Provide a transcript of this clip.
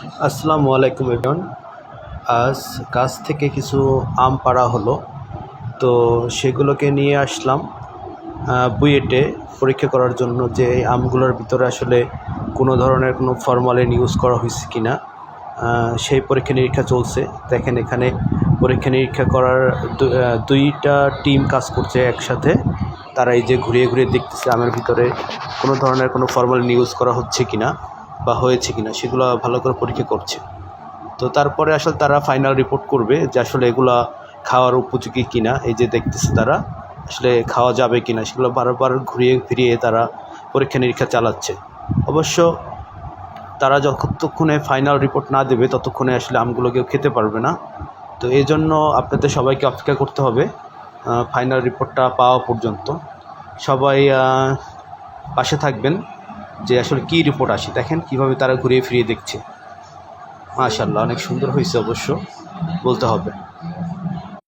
আসসালামু আলাইকুম এভরিওয়ান। আজ গাছ থেকে কিছু আম পাড়া হলো, তো সেগুলোকে নিয়ে আসলাম বুয়েটে পরীক্ষা করার জন্য যে এই আমগুলোর ভিতরে আসলে কোনো ধরনের কোনো ফরমালিন ইউজ করা হয়েছে কি না। সেই পরীক্ষা নিরীক্ষা চলছে। দেখেন এখানে পরীক্ষা নিরীক্ষা করার দুইটা টিম কাজ করছে একসাথে। তারা এই যে ঘুরিয়ে ঘুরিয়ে দেখতেছে আমের ভিতরে কোনো ধরনের কোনো ফরমালিন ইউজ করা হচ্ছে কি না বা হয়েছে কি না, সেগুলো ভালো করে পরীক্ষা করছে। তো তারপরে আসলে তারা ফাইনাল রিপোর্ট করবে যে আসলে এগুলা খাওয়ার উপযোগী কিনা। এই যে দেখতেছে তারা আসলে খাওয়া যাবে কিনা, সেগুলো বারবার ঘুরিয়ে ফিরিয়ে তারা পরীক্ষা নিরীক্ষা চালাচ্ছে। অবশ্য তারা যতক্ষণে ফাইনাল রিপোর্ট না দেবে ততক্ষণে আসলে আমগুলো কেউ খেতে পারবে না। তো এই জন্য আপনাদের সবাইকে অপেক্ষা করতে হবে ফাইনাল রিপোর্টটা পাওয়া পর্যন্ত। সবাই পাশে থাকবেন যে আসলে কী রিপোর্ট আসে। দেখেন কীভাবে তারা ঘুরিয়ে ফিরিয়ে দেখছে। মাশাআল্লাহ, অনেক সুন্দর হয়েছে অবশ্য বলতে হবে।